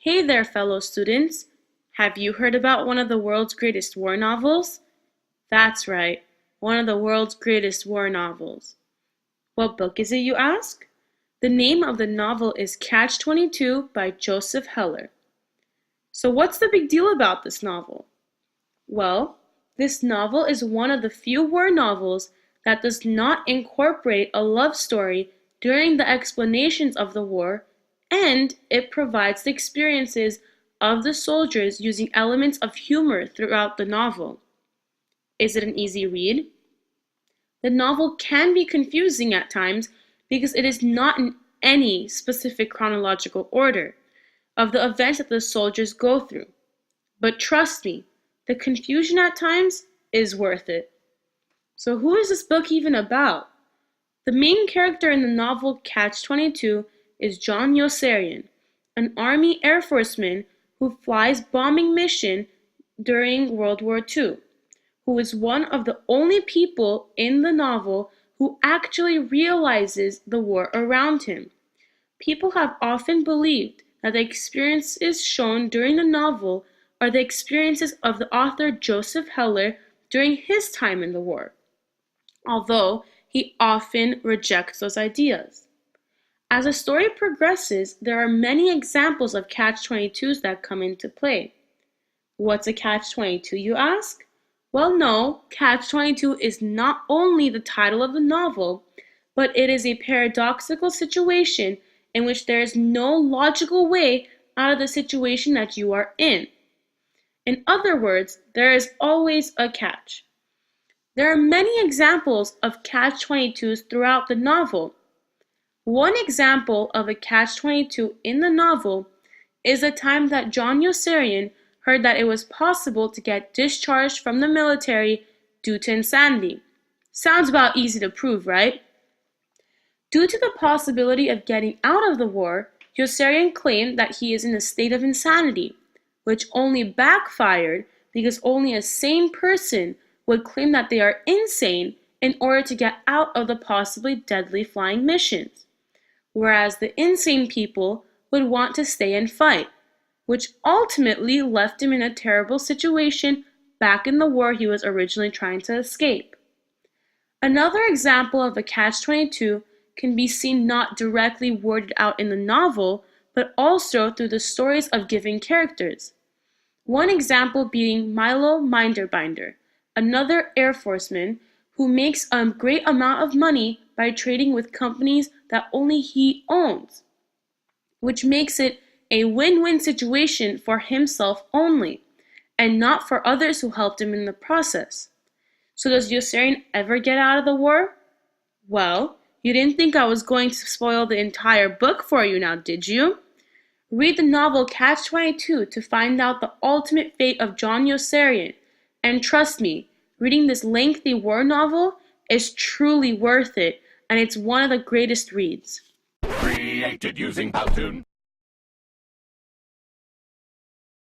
Hey there, fellow students! Have you heard about one of the world's greatest war novels? That's right, one of the world's greatest war novels. What book is it, you ask? The name of the novel is Catch-22 by Joseph Heller. So what's the big deal about this novel? Well, this novel is one of the few war novels that does not incorporate a love story during the explanations of the war, and it provides the experiences of the soldiers using elements of humor throughout the novel. Is it an easy read? The novel can be confusing at times because it is not in any specific chronological order of the events that the soldiers go through. But trust me, the confusion at times is worth it. So who is this book even about? The main character in the novel Catch-22 is John Yossarian, an Army Air Forceman who flies bombing mission during World War II, who is one of the only people in the novel who actually realizes the war around him. People have often believed that the experiences shown during the novel are the experiences of the author Joseph Heller during his time in the war, although he often rejects those ideas. As the story progresses, there are many examples of Catch-22s that come into play. What's a Catch-22, you ask? Well, no, Catch-22 is not only the title of the novel, but it is a paradoxical situation in which there is no logical way out of the situation that you are in. In other words, there is always a catch. There are many examples of Catch-22s throughout the novel. One example of a Catch-22 in the novel is the time that John Yossarian heard that it was possible to get discharged from the military due to insanity. Sounds about easy to prove, right? Due to the possibility of getting out of the war, Yossarian claimed that he is in a state of insanity, which only backfired because only a sane person would claim that they are insane in order to get out of the possibly deadly flying missions, whereas the insane people would want to stay and fight, which ultimately left him in a terrible situation back in the war he was originally trying to escape. Another example of a Catch-22 can be seen not directly worded out in the novel, but also through the stories of given characters. One example being Milo Minderbinder, another Air Forceman who makes a great amount of money by trading with companies that only he owns, which makes it a win-win situation for himself only, and not for others who helped him in the process. So does Yossarian ever get out of the war? Well, you didn't think I was going to spoil the entire book for you now, did you? Read the novel Catch-22 to find out the ultimate fate of John Yossarian, and trust me, reading this lengthy war novel is truly worth it, and it's one of the greatest reads. Created using Powtoon.